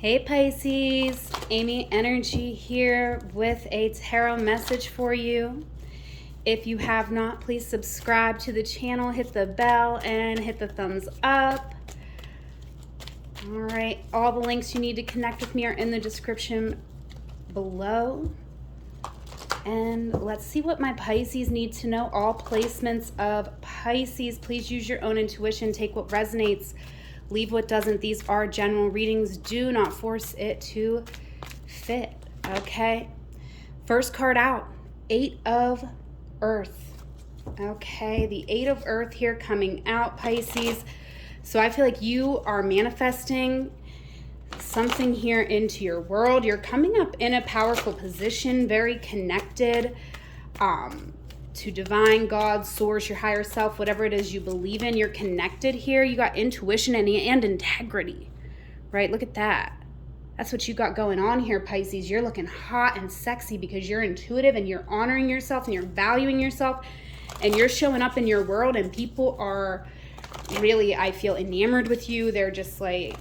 Hey Pisces, Amy Energy here with a tarot message for you. If you have not, please subscribe to the channel, hit the bell, and hit the thumbs up. All right, all the links you need to connect with me are in the description below. And let's see what my Pisces need to know. All placements of Pisces, please use your own intuition, take what resonates, leave what doesn't. These are general readings. Do not force it to fit, okay? First card out, 8 of Earth. Okay, the 8 of Earth here coming out, Pisces. So I feel like you are manifesting something here into your world. You're coming up in a powerful position, very connected to divine, God, source, your higher self, whatever it is you believe in. You're connected here. You got intuition and integrity, right? Look at that. That's what you got going on here, Pisces. You're looking hot and sexy because you're intuitive and you're honoring yourself and you're valuing yourself and you're showing up in your world, and people are really, I feel, enamored with you. They're just like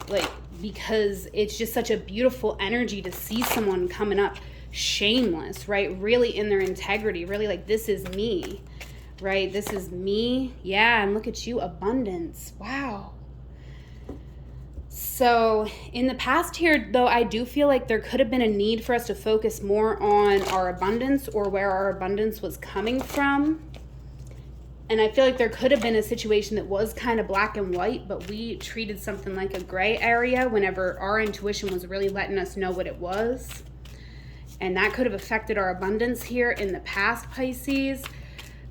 because it's just such a beautiful energy to see someone coming up shameless, right? Really in their integrity, really like, this is me, right? This is me. Yeah, and look at you, abundance. Wow. So in the past here, though, I do feel like there could have been a need for us to focus more on our abundance or where our abundance was coming from. And I feel like there could have been a situation that was kind of black and white, but we treated something like a gray area whenever our intuition was really letting us know what it was. And that could have affected our abundance here in the past, Pisces.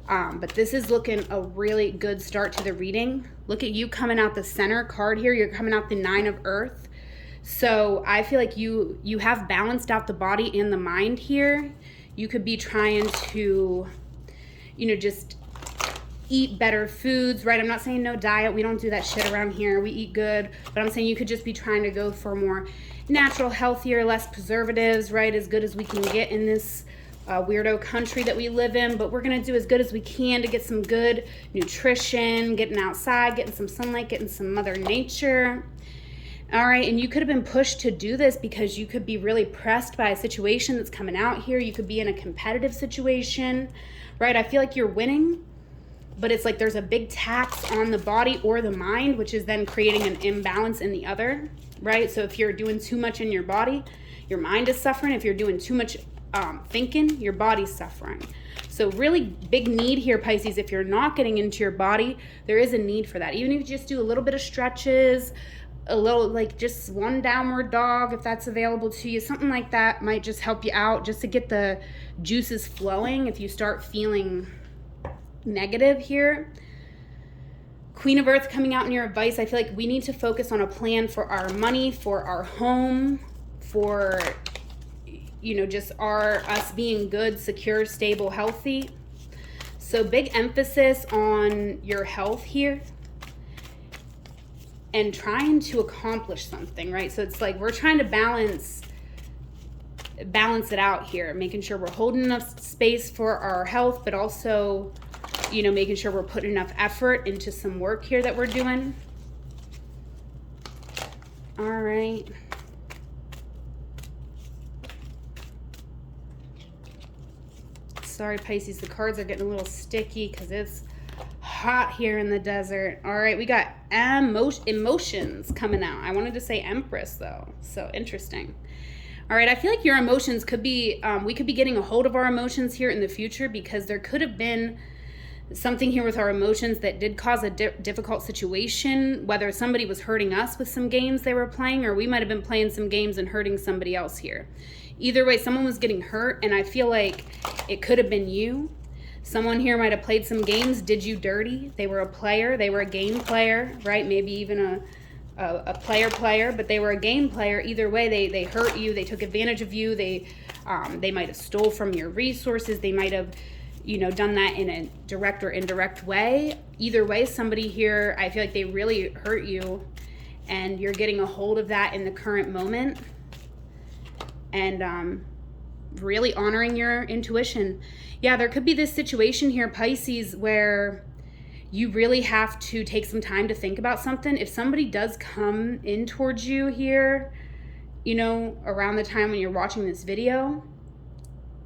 But this is looking a really good start to the reading. Look at you coming out the center card here. You're coming out the 9 of Earth. So I feel like you have balanced out the body and the mind here. You could be trying to, just eat better foods, right? I'm not saying no diet. We don't do that shit around here. We eat good. But I'm saying you could just be trying to go for more natural, healthier, less preservatives, right? As good as we can get in this weirdo country that we live in. But we're going to do as good as we can to get some good nutrition, getting outside, getting some sunlight, getting some Mother Nature. All right, and you could have been pushed to do this because you could be really pressed by a situation that's coming out here. You could be in a competitive situation, right? I feel like you're winning, but it's like there's a big tax on the body or the mind, which is then creating an imbalance in the other, right? So if you're doing too much in your body, your mind is suffering. If you're doing too much thinking, your body's suffering. So really big need here, Pisces. If you're not getting into your body, there is a need for that. Even if you just do a little bit of stretches, a little, like just one downward dog, if that's available to you, something like that might just help you out just to get the juices flowing if you start feeling negative here. Queen of Earth coming out in your advice. I feel like we need to focus on a plan for our money, for our home, for just us being good, secure, stable, healthy. So big emphasis on your health here and trying to accomplish something, right? So it's like we're trying to balance it out here, making sure we're holding enough space for our health, but also making sure we're putting enough effort into some work here that we're doing. All right. Sorry, Pisces, the cards are getting a little sticky because it's hot here in the desert. All right, we got emotions coming out. I wanted to say Empress, though. So interesting. All right, I feel like your emotions could be, we could be getting a hold of our emotions here in the future because there could have been something here with our emotions that did cause a difficult situation, whether somebody was hurting us with some games they were playing, or we might have been playing some games and hurting somebody else here. Either way, someone was getting hurt, and I feel like it could have been you. Someone here might have played some games, did you dirty. They were a player, they were a game player, right? Maybe even a player, but they were a game player. Either way, they hurt you, they took advantage of you, they might have stole from your resources, they might have done that in a direct or indirect way. Either way, somebody here, I feel like they really hurt you, and you're getting a hold of that in the current moment, and really honoring your intuition. Yeah, there could be this situation here, Pisces, where you really have to take some time to think about something. If somebody does come in towards you here, around the time when you're watching this video,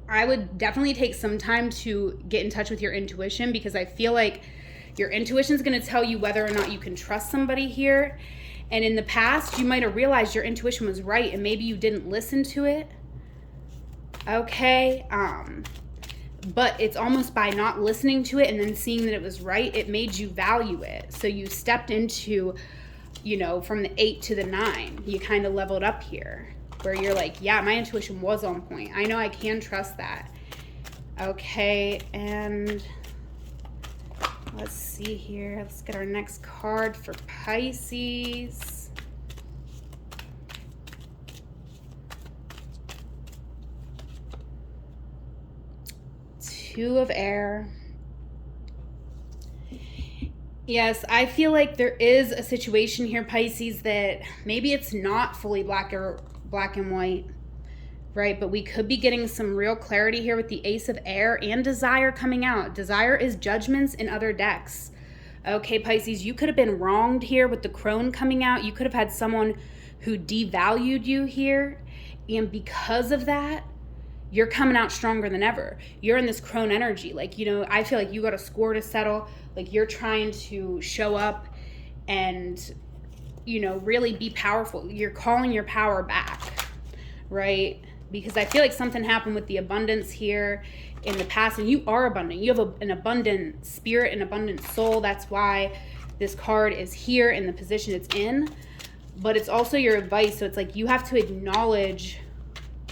I would definitely take some time to get in touch with your intuition, because I feel like your intuition is going to tell you whether or not you can trust somebody here. And in the past, you might have realized your intuition was right and maybe you didn't listen to it. Okay. But it's almost by not listening to it and then seeing that it was right, it made you value it. So you stepped into, from the 8 to the 9, you kind of leveled up here, where you're like, yeah, my intuition was on point. I know I can trust that. Okay, and let's see here. Let's get our next card for Pisces. Two of Air. Yes, I feel like there is a situation here, Pisces, that maybe it's not fully black and white, right? But we could be getting some real clarity here with the Ace of Air and Desire coming out. Desire is judgments in other decks. Okay, Pisces, you could have been wronged here with the Crone coming out. You could have had someone who devalued you here. And because of that, you're coming out stronger than ever. You're in this Crone energy. Like, I feel like you got a score to settle. Like, you're trying to show up and, really be powerful. You're calling your power back, right? Because I feel like something happened with the abundance here in the past, and you are abundant. You have an abundant spirit, an abundant soul. That's why this card is here in the position it's in. But it's also your advice. So it's like you have to acknowledge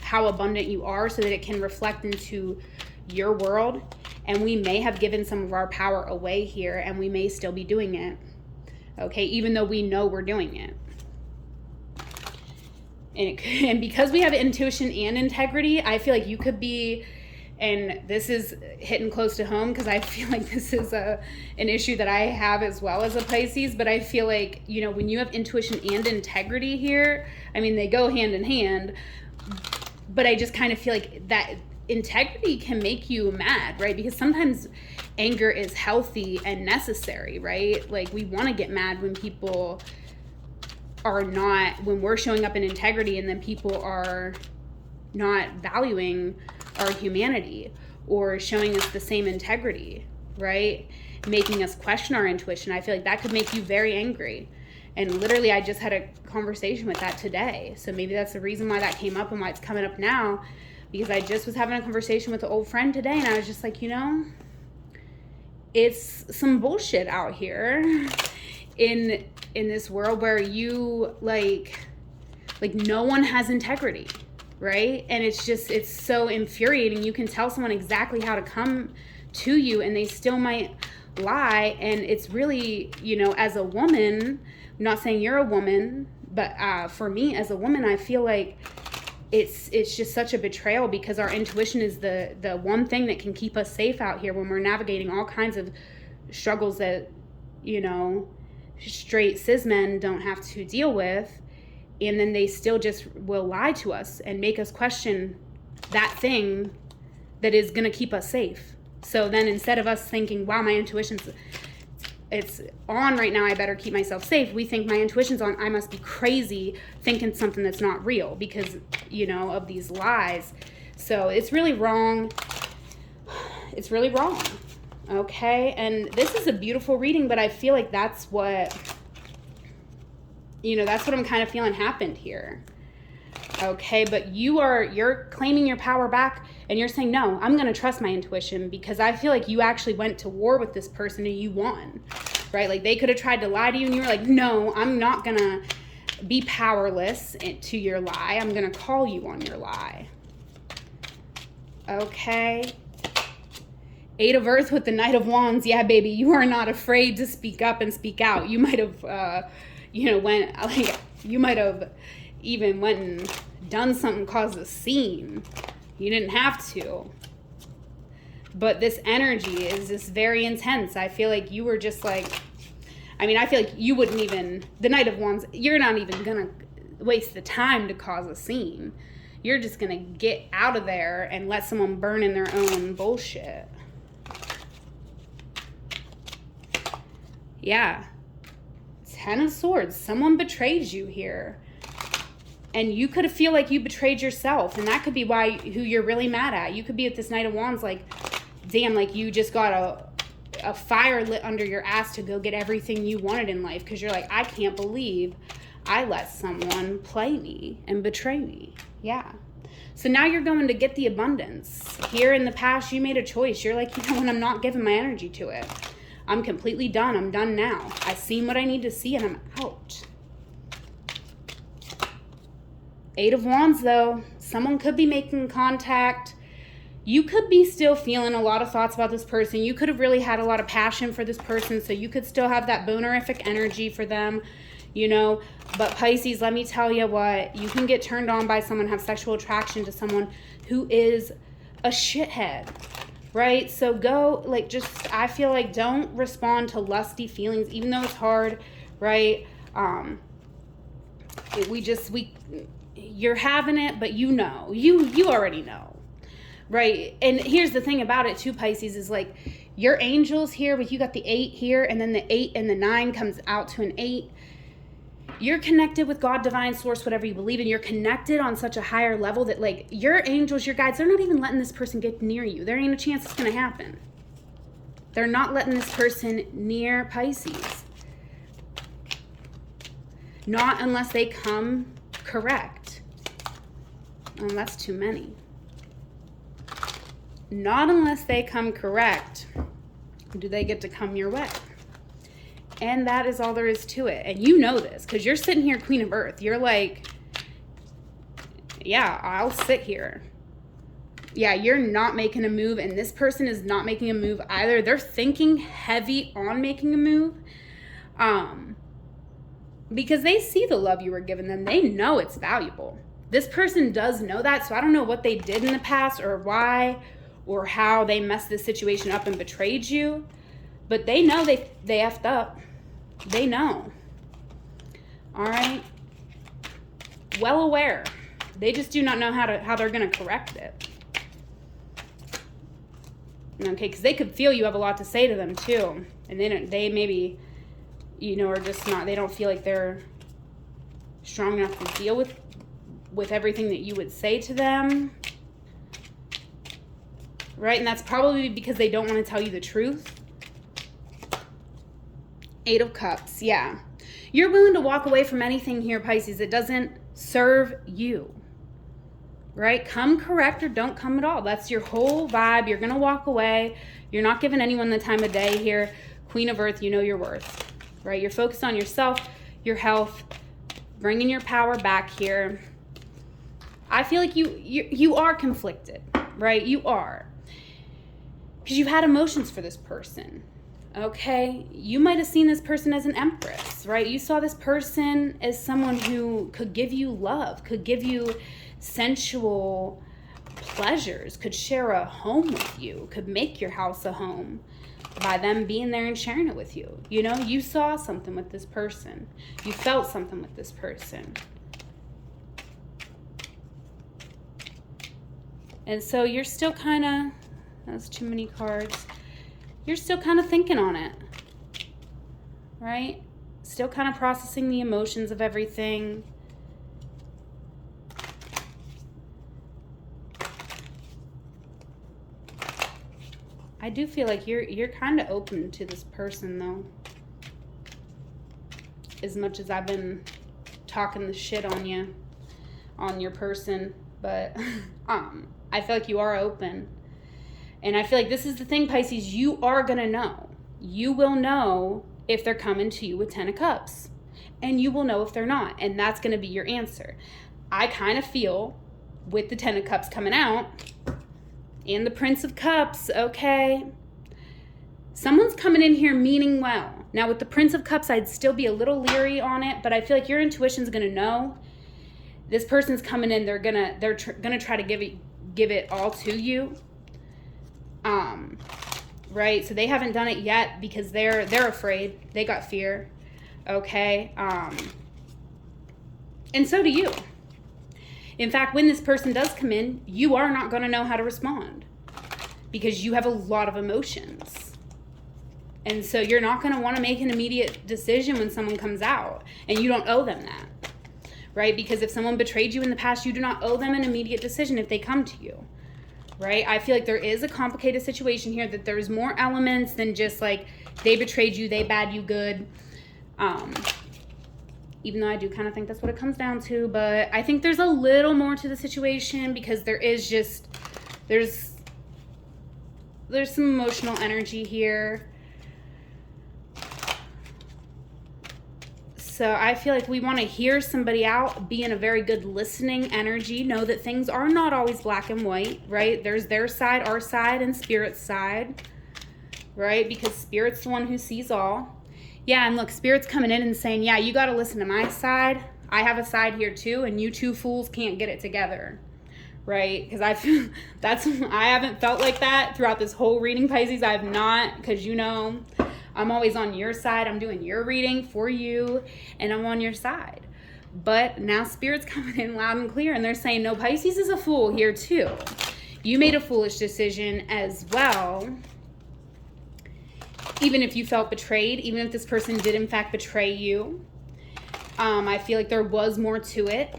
how abundant you are so that it can reflect into your world. And we may have given some of our power away here, and we may still be doing it. Okay, even though we know we're doing it. And because we have intuition and integrity, I feel like you could be, and this is hitting close to home because I feel like this is an issue that I have as well as a Pisces, but I feel like, when you have intuition and integrity here, I mean, they go hand in hand, but I just kind of feel like that integrity can make you mad, right? Because sometimes anger is healthy and necessary, right? Like, we want to get mad when people are not, when we're showing up in integrity and then people are not valuing our humanity or showing us the same integrity, right? Making us question our intuition. I feel like that could make you very angry. And literally, I just had a conversation with that today. So maybe that's the reason why that came up and why it's coming up now. Because I just was having a conversation with an old friend today, and I was just like, it's some bullshit out here in this world where you like no one has integrity, right? And it's so infuriating. You can tell someone exactly how to come to you, and they still might lie. And it's really, as a woman, I'm not saying you're a woman, but for me as a woman, I feel like it's just such a betrayal, because our intuition is the one thing that can keep us safe out here when we're navigating all kinds of struggles that, straight cis men don't have to deal with. And then they still just will lie to us and make us question that thing that is going to keep us safe. So then instead of us thinking, wow, my intuition's it's on right now, I better keep myself safe, we think my intuition's on, I must be crazy thinking something that's not real because, of these lies. So it's really wrong. It's really wrong. Okay. And this is a beautiful reading, but I feel like that's what I'm kind of feeling happened here. Okay. But you're claiming your power back, and you're saying, no, I'm going to trust my intuition, because I feel like you actually went to war with this person and you won, right? Like, they could have tried to lie to you and you were like, no, I'm not going to be powerless to your lie. I'm going to call you on your lie. Okay. 8 of Earth with the Knight of Wands. Yeah, baby, you are not afraid to speak up and speak out. You might have, you might have even went and done something, caused a scene. You didn't have to. But this energy is just very intense. I feel like you were just like, I feel like you wouldn't even, the Knight of Wands, you're not even going to waste the time to cause a scene. You're just going to get out of there and let someone burn in their own bullshit. Yeah. 10 of Swords. Someone betrayed you here. And you could feel like you betrayed yourself, and that could be why who you're really mad at. You could be at this Knight of Wands like, damn, like you just got a fire lit under your ass to go get everything you wanted in life, because you're like, I can't believe I let someone play me and betray me. Yeah. So now you're going to get the abundance. Here in the past, you made a choice. You're like, you know what, I'm not giving my energy to it. I'm completely done. I'm done now. I've seen what I need to see, and I'm out. 8 of Wands, though. Someone could be making contact. You could be still feeling a lot of thoughts about this person. You could have really had a lot of passion for this person, so you could still have that bonerific energy for them, you know. But Pisces, let me tell you what, you can get turned on by someone, have sexual attraction to someone who is a shithead, right? So go, like, just, I feel like don't respond to lusty feelings, even though it's hard, right? You're having it, but you know, you already know, right? And here's the thing about it too, Pisces, is like your angels here, but you got the 8 here, and then the 8 and the 9 comes out to an 8. You're connected with God, divine source, whatever you believe in. You're connected on such a higher level that like your angels, your guides, they're not even letting this person get near you. There ain't a chance it's going to happen. They're not letting this person near Pisces. Not unless they come correct. Oh, that's too many. Not unless they come correct do they get to come your way. And that is all there is to it. And you know this because you're sitting here, Queen of Earth. You're like, yeah, I'll sit here. Yeah, you're not making a move, and this person is not making a move either. They're thinking heavy on making a move. Because they see the love you were giving them. They know it's valuable. This person does know that, so I don't know what they did in the past or why or how they messed this situation up and betrayed you. But they know they effed up. They know. All right? Well aware. They just do not know how they're going to correct it. Okay, because they could feel you have a lot to say to them too. And they maybe, you know, are just not, they don't feel like they're strong enough to deal with everything that you would say to them. Right? And that's probably because they don't want to tell you the truth. 8 of Cups, yeah. You're willing to walk away from anything here, Pisces. It doesn't serve you. Right? Come correct or don't come at all. That's your whole vibe. You're going to walk away. You're not giving anyone the time of day here. Queen of Earth, you know your worth. Right? You're focused on yourself, your health, bringing your power back here. I feel like you are conflicted, right? You are. Because you've had emotions for this person, okay? You might have seen this person as an empress, right? You saw this person as someone who could give you love, could give you sensual pleasures, could share a home with you, could make your house a home by them being there and sharing it with you. You know, you saw something with this person. You felt something with this person. And so you're still kind of, that's too many cards. You're still kind of thinking on it, right? Still kind of processing the emotions of everything. I do feel like you're kind of open to this person, though. As much as I've been talking the shit on you, on your person, but I feel like you are open. And I feel like this is the thing, Pisces, you are going to know. You will know if they're coming to you with 10 of Cups. And you will know if they're not. And that's going to be your answer. I kind of feel with the 10 of Cups coming out and the Prince of Cups, okay, someone's coming in here meaning well. Now with the Prince of Cups, I'd still be a little leery on it, but I feel like your intuition's going to know. This person's coming in, they're gonna try to give it all to you. Right? So they haven't done it yet because they're afraid. They got fear. Okay? And so do you. In fact, when this person does come in, you are not going to know how to respond because you have a lot of emotions. And so you're not going to want to make an immediate decision when someone comes out, and you don't owe them that. right? Because if someone betrayed you in the past, you do not owe them an immediate decision if they come to you, right? I feel like there is a complicated situation here, that there's more elements than just like they betrayed you, they bad, you good. Even though I do kind of think that's what it comes down to, but I think there's a little more to the situation, because there is just, there's some emotional energy here. So I feel like we want to hear somebody out, be in a very good listening energy, know that things are not always black and white, right? There's their side, our side, and Spirit's side, right? Because Spirit's the one who sees all. Yeah, and look, Spirit's coming in and saying, yeah, you got to listen to my side. I have a side here too, and you two fools can't get it together, right? Because I haven't felt like that throughout this whole reading, Pisces. I have not, because I'm always on your side. I'm doing your reading for you, and I'm on your side. But now Spirit's coming in loud and clear, and they're saying, no, Pisces is a fool here too. You made a foolish decision as well. Even if you felt betrayed, even if this person did in fact betray you, I feel like there was more to it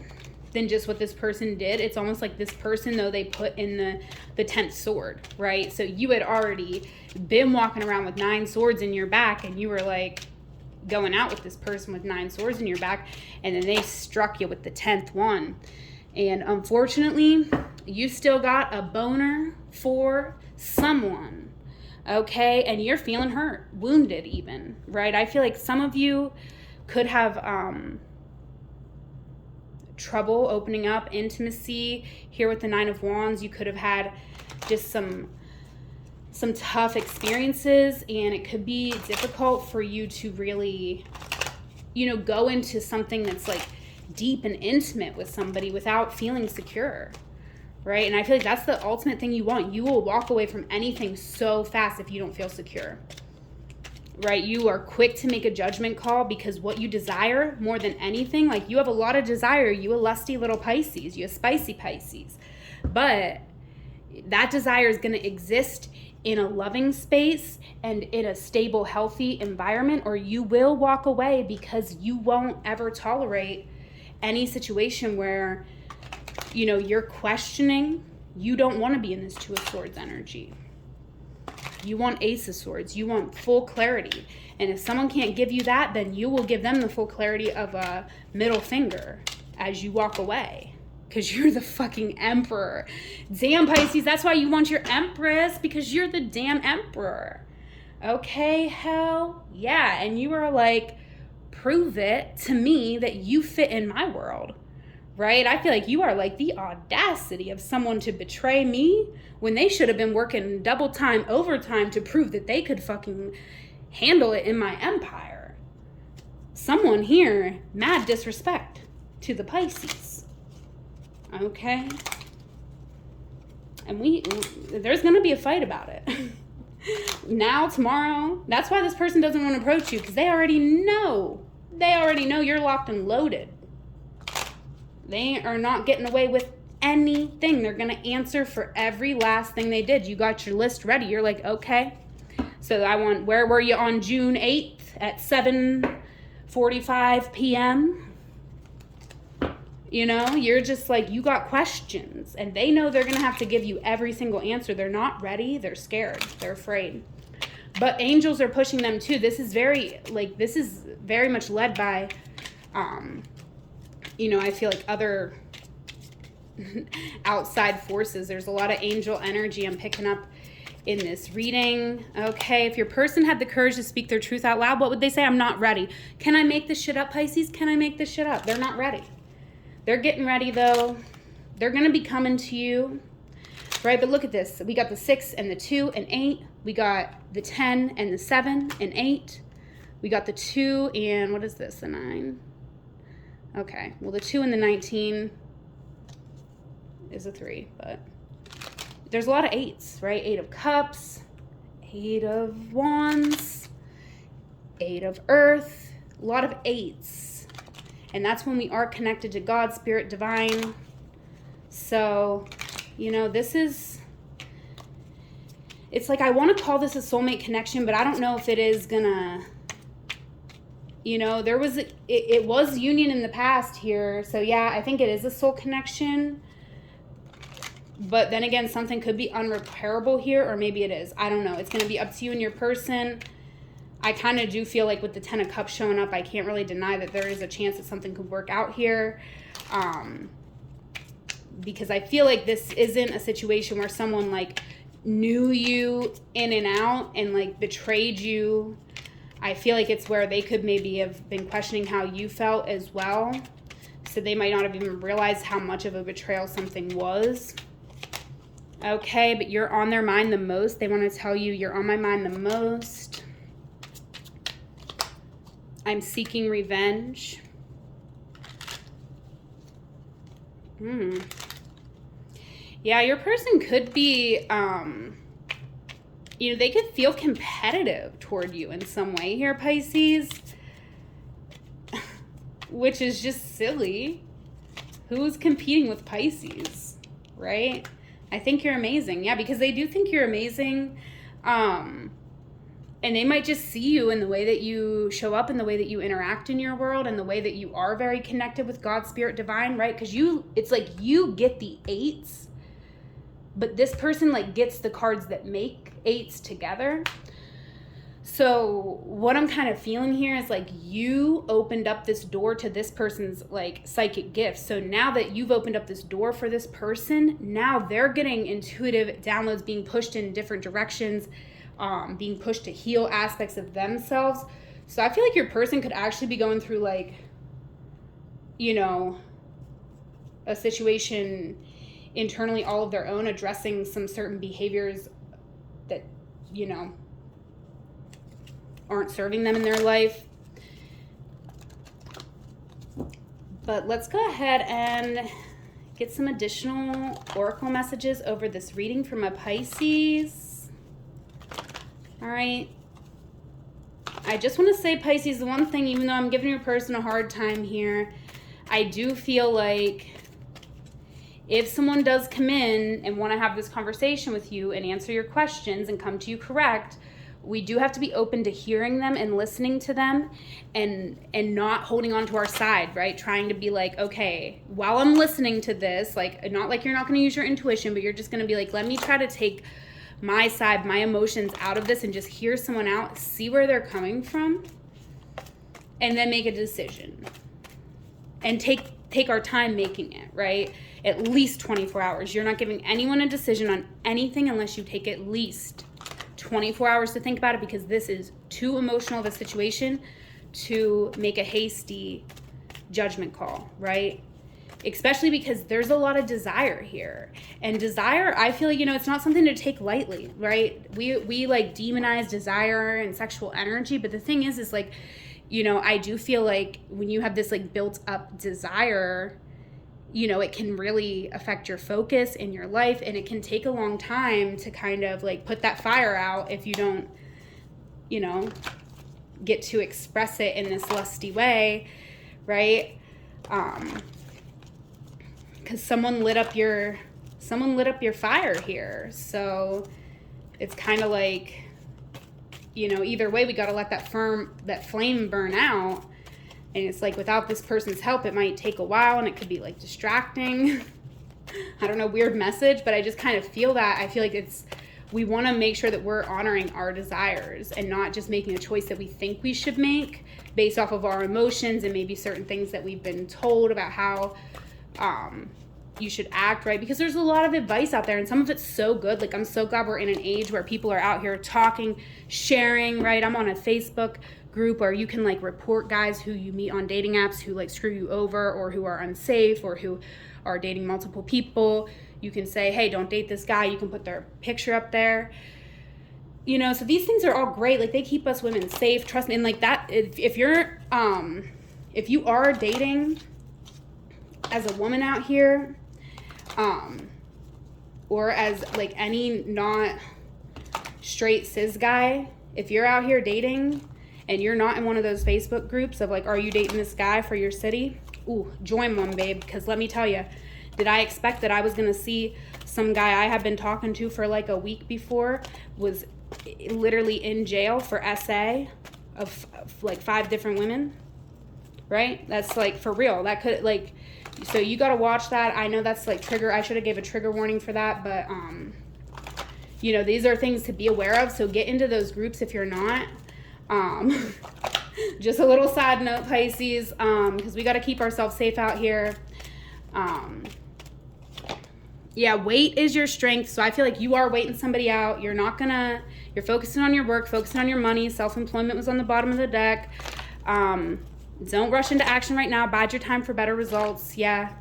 than just what this person did. It's almost like this person, though, they put in the 10th sword, right? So you had already been walking around with 9 swords in your back, and you were like going out with this person with 9 swords in your back, and then they struck you with the 10th one. And unfortunately, you still got a boner for someone. Okay, and you're feeling hurt, wounded even, right? I feel like some of you could have trouble opening up intimacy here with the 9 of Wands. You could have had just some tough experiences, and it could be difficult for you to really, go into something that's like deep and intimate with somebody without feeling secure. Right? And I feel like that's the ultimate thing you want. You will walk away from anything so fast if you don't feel secure. Right? You are quick to make a judgment call, because what you desire more than anything, like you have a lot of desire. You a lusty little Pisces. You a spicy Pisces. But that desire is going to exist in a loving space and in a stable, healthy environment, or you will walk away, because you won't ever tolerate any situation where you're questioning. You don't want to be in this 2 of Swords energy. You want Ace of Swords. You want full clarity. And if someone can't give you that, then you will give them the full clarity of a middle finger as you walk away. Because you're the fucking Emperor. Damn, Pisces, that's why you want your Empress, because you're the damn Emperor. Okay, hell yeah. And you are like, prove it to me that you fit in my world. Right? I feel like you are like the audacity of someone to betray me when they should have been working double time, overtime to prove that they could fucking handle it in my empire. Someone here, mad disrespect to the Pisces. Okay? And there's going to be a fight about it. Now, tomorrow. That's why this person doesn't want to approach you, because they already know. They already know you're locked and loaded. They are not getting away with anything. They're going to answer for every last thing they did. You got your list ready. You're like, okay. So where were you on June 8th at 7:45 p.m.? You're just like, you got questions. And they know they're going to have to give you every single answer. They're not ready. They're scared. They're afraid. But angels are pushing them too. This is very much led by... I feel like other outside forces. There's a lot of angel energy I'm picking up in this reading. Okay, if your person had the courage to speak their truth out loud, what would they say? I'm not ready. Can I make this shit up, Pisces? Can I make this shit up? They're not ready. They're getting ready, though. They're going to be coming to you. Right, but look at this. We got the 6 and the 2 and 8. We got the 10 and the 7 and 8. We got the 2 and, what is this, the 9? Okay, well, the 2 and the 19 is a 3, but there's a lot of 8s, right? 8 of Cups, 8 of Wands, 8 of Earth, a lot of 8s. And that's when we are connected to God, Spirit, Divine. So, it's like, I want to call this a soulmate connection, but I don't know if it is gonna You know, there was, it was union in the past here. So yeah, I think it is a soul connection. But then again, something could be unrepairable here, or maybe it is. I don't know. It's going to be up to you and your person. I kind of do feel like with the 10 of Cups showing up, I can't really deny that there is a chance that something could work out here. Because I feel like this isn't a situation where someone like knew you in and out and like betrayed you. I feel like it's where they could maybe have been questioning how you felt as well. So they might not have even realized how much of a betrayal something was. Okay, but you're on their mind the most. They want to tell you you're on my mind the most. I'm seeking revenge. Yeah, your person could be, you know, they could feel competitive toward you in some way here, Pisces. Which is just silly. Who's competing with Pisces, right? I think you're amazing. Yeah, because they do think you're amazing. And they might just see you in the way that you show up, in the way that you interact in your world, and the way that you are very connected with God, Spirit, Divine, right? Because it's like you get the 8s, but this person like gets the cards that make 8s together. So what I'm kind of feeling here is like you opened up this door to this person's like psychic gifts. So now that you've opened up this door for this person, now they're getting intuitive downloads, being pushed in different directions, being pushed to heal aspects of themselves. So I feel like your person could actually be going through like, you know, a situation internally all of their own, addressing some certain behaviors that, you know, aren't serving them in their life. But let's go ahead and get some additional oracle messages over this reading from a Pisces. All right. I just want to say, Pisces, the one thing, even though I'm giving your person a hard time here, I do feel like if someone does come in and want to have this conversation with you and answer your questions and come to you correct, we do have to be open to hearing them and listening to them and not holding on to our side, right? Trying to be like, okay, while I'm listening to this, like, not like you're not going to use your intuition, but you're just going to be like, let me try to take my side, my emotions out of this and just hear someone out, see where they're coming from, and then make a decision. And take our time making it, right? At least 24 hours. You're not giving anyone a decision on anything unless you take at least 24 hours to think about it, because this is too emotional of a situation to make a hasty judgment call, right? Especially because there's a lot of desire here. And desire, I feel like, you know, it's not something to take lightly, right? We like demonize desire and sexual energy, but the thing is like, you know, I do feel like when you have this like built up desire, you know, it can really affect your focus in your life, and it can take a long time to kind of like put that fire out if you don't, you know, get to express it in this lusty way, right? Because someone lit up your fire here. So it's kind of like, you know, either way, we got to let that flame burn out. And it's like, without this person's help, it might take a while, and it could be like distracting. I don't know, weird message, but I just kind of feel that. I feel like we want to make sure that we're honoring our desires and not just making a choice that we think we should make based off of our emotions and maybe certain things that we've been told about how you should act, right? Because there's a lot of advice out there, and some of it's so good. Like, I'm so glad we're in an age where people are out here talking, sharing, right? I'm on a Facebook group where you can like report guys who you meet on dating apps who like screw you over, or who are unsafe, or who are dating multiple people. You can say, hey, don't date this guy. You can put their picture up there, you know. So these things are all great. Like, they keep us women safe, trust me. And like that, if you are dating as a woman out here, or as like any not straight cis guy, if you're out here dating and you're not in one of those Facebook groups of like, are you dating this guy for your city? Ooh, join one, babe. Because let me tell you, did I expect that I was going to see some guy I have been talking to for like a week before was literally in jail for SA? of like 5 different women, right? That's like for real. That could like, so you got to watch that. I know that's like trigger. I should have gave a trigger warning for that, but you know, these are things to be aware of. So get into those groups if you're not. Just a little side note, Pisces, because we got to keep ourselves safe out here. Yeah, wait is your strength. So I feel like you are waiting somebody out. You're focusing on your work, focusing on your money. Self-employment was on the bottom of the deck. Don't rush into action right now. Bide your time for better results. Yeah,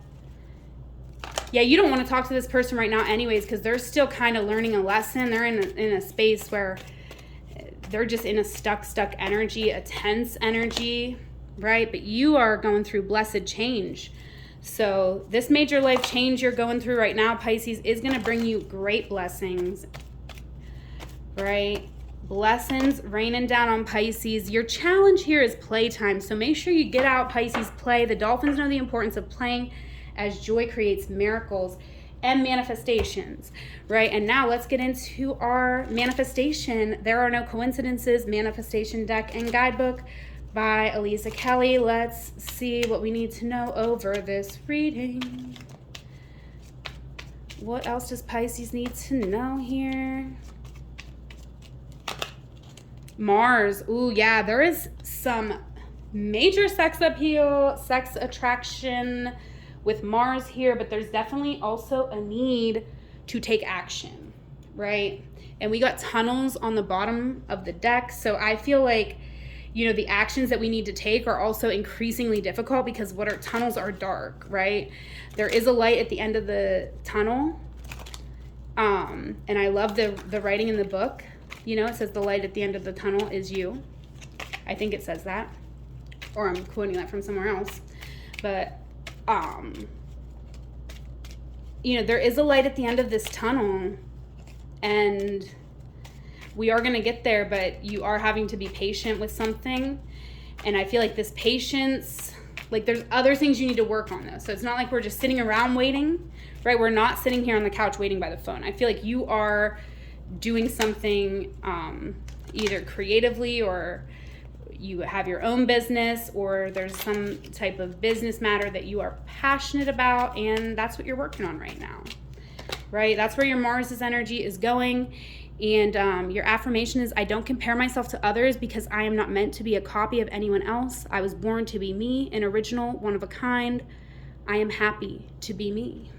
you don't want to talk to this person right now anyways, because they're still kind of learning a lesson. They're in a space where they're just in a stuck energy, a tense energy, right? But you are going through blessed change. So this major life change you're going through right now, Pisces, is going to bring you great blessings, right? Blessings raining down on Pisces. Your challenge here is playtime. So make sure you get out, Pisces, play. The dolphins know the importance of playing, as joy creates miracles and manifestations, right? And now let's get into our manifestation. There Are No Coincidences Manifestation Deck and Guidebook by Elisa Kelly. Let's see what we need to know over this reading. What else does Pisces need to know here? Mars. Ooh, yeah, there is some major sex appeal, sex attraction with Mars here, but there's definitely also a need to take action, right? And we got tunnels on the bottom of the deck. So I feel like, you know, the actions that we need to take are also increasingly difficult because what our tunnels are dark, right? There is a light at the end of the tunnel. And I love the writing in the book. You know, it says the light at the end of the tunnel is you. I think it says that. Or I'm quoting that from somewhere else. But, you know, there is a light at the end of this tunnel. And we are going to get there, but you are having to be patient with something. And I feel like this patience, like there's other things you need to work on though. So it's not like we're just sitting around waiting, right? We're not sitting here on the couch waiting by the phone. I feel like you are doing something either creatively, or you have your own business, or there's some type of business matter that you are passionate about, and that's what you're working on right now, right? That's where your Mars's energy is going. And your affirmation is, I don't compare myself to others because I am not meant to be a copy of anyone else. I was born to be me, an original, one of a kind. I am happy to be me.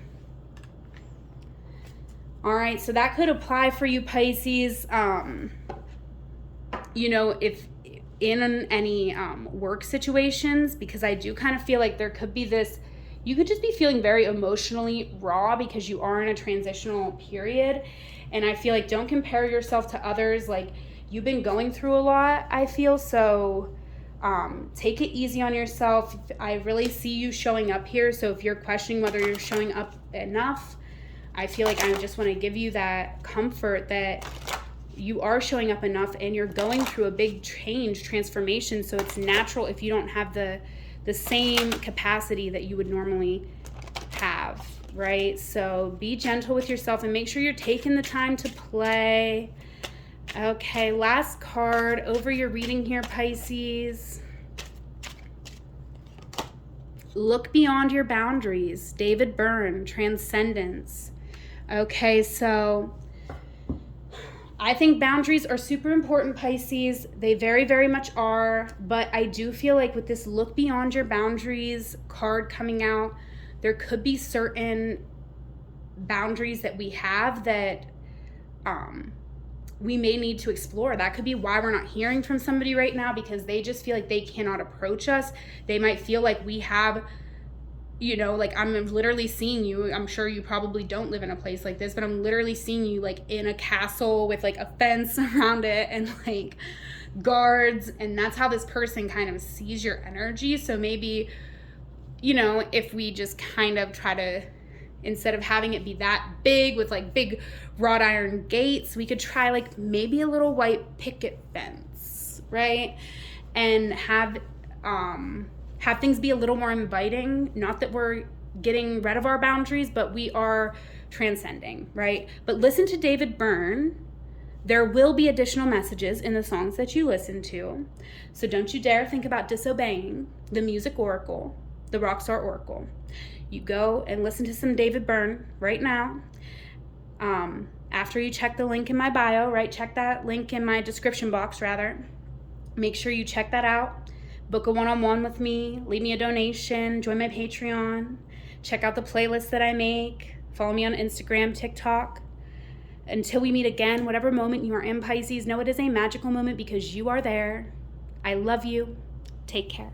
All right, so that could apply for you, Pisces. You know, if in any work situations, because I do kind of feel like there could be this, you could just be feeling very emotionally raw because you are in a transitional period. And I feel like don't compare yourself to others. Like, you've been going through a lot, I feel. So take it easy on yourself. I really see you showing up here. So if you're questioning whether you're showing up enough, I feel like I just want to give you that comfort that you are showing up enough, and you're going through a big change, transformation. So it's natural if you don't have the same capacity that you would normally have, right? So be gentle with yourself and make sure you're taking the time to play. Okay, last card over your reading here, Pisces. Look beyond your boundaries. David Byrne, Transcendence. Okay, so I think boundaries are super important, Pisces. They very, very much are. But I do feel like with this look beyond your boundaries card coming out, there could be certain boundaries that we have that we may need to explore. That could be why we're not hearing from somebody right now, because they just feel like they cannot approach us. They might feel like we have, you know, like I'm literally seeing you. I'm sure you probably don't live in a place like this, but I'm literally seeing you like in a castle with like a fence around it and like guards. And that's how this person kind of sees your energy. So maybe, you know, if we just kind of try to, instead of having it be that big with like big wrought iron gates, we could try like maybe a little white picket fence, right? And have things be a little more inviting. Not that we're getting rid of our boundaries, but we are transcending, right? But listen to David Byrne, There will be additional messages in the songs that you listen to, so don't you dare think about disobeying the music oracle, the Rockstar Oracle. You go and listen to some David Byrne right now. After you check the link in my bio, right? Check that link in my description box, rather. Make sure you check that out. Book a one-on-one with me. Leave me a donation. Join my Patreon. Check out the playlists that I make. Follow me on Instagram, TikTok. Until we meet again, whatever moment you are in, Pisces, know it is a magical moment because you are there. I love you. Take care.